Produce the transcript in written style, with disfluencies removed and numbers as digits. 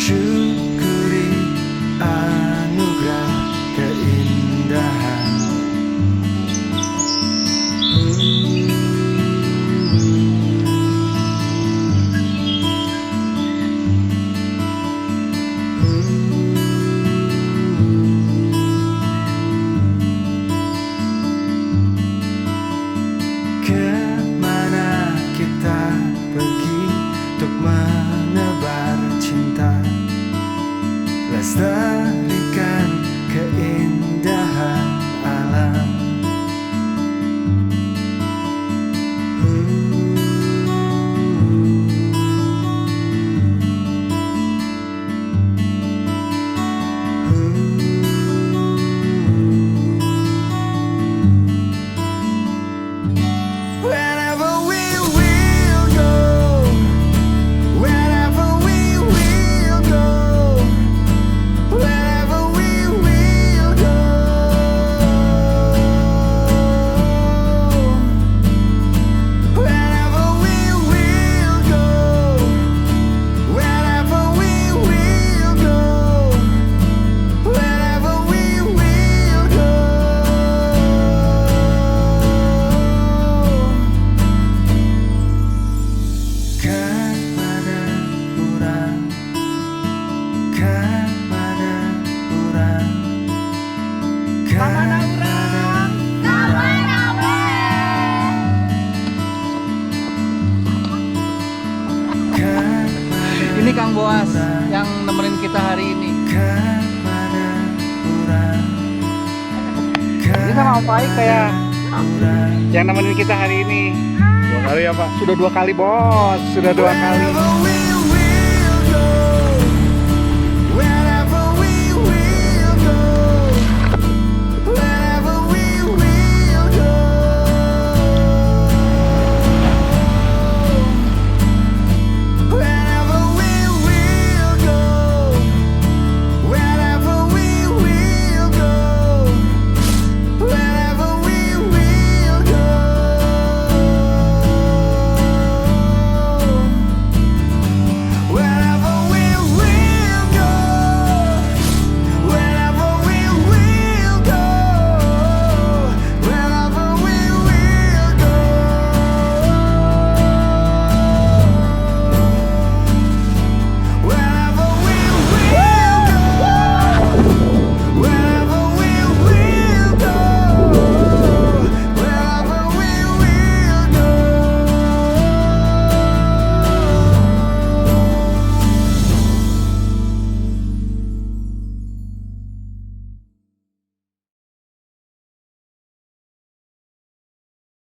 syukuri anugerah keindahan. Kemana kita pergi untuk menebar cinta, lestarikan keindahan alam. Wherever we will go, wherever we will go, wherever we will go, wherever we will go, wherever we will go, wherever we will go. Kepada orang, kepada orang, kepada orang, Ini Kang Boas yang nemenin kita hari ini. kepada orang, Ini sama Om Pai kayak orang. yang nemenin kita hari ini. Dua kali ya Pak? Sudah 2 kali bos, sudah 2 kali. Wherever we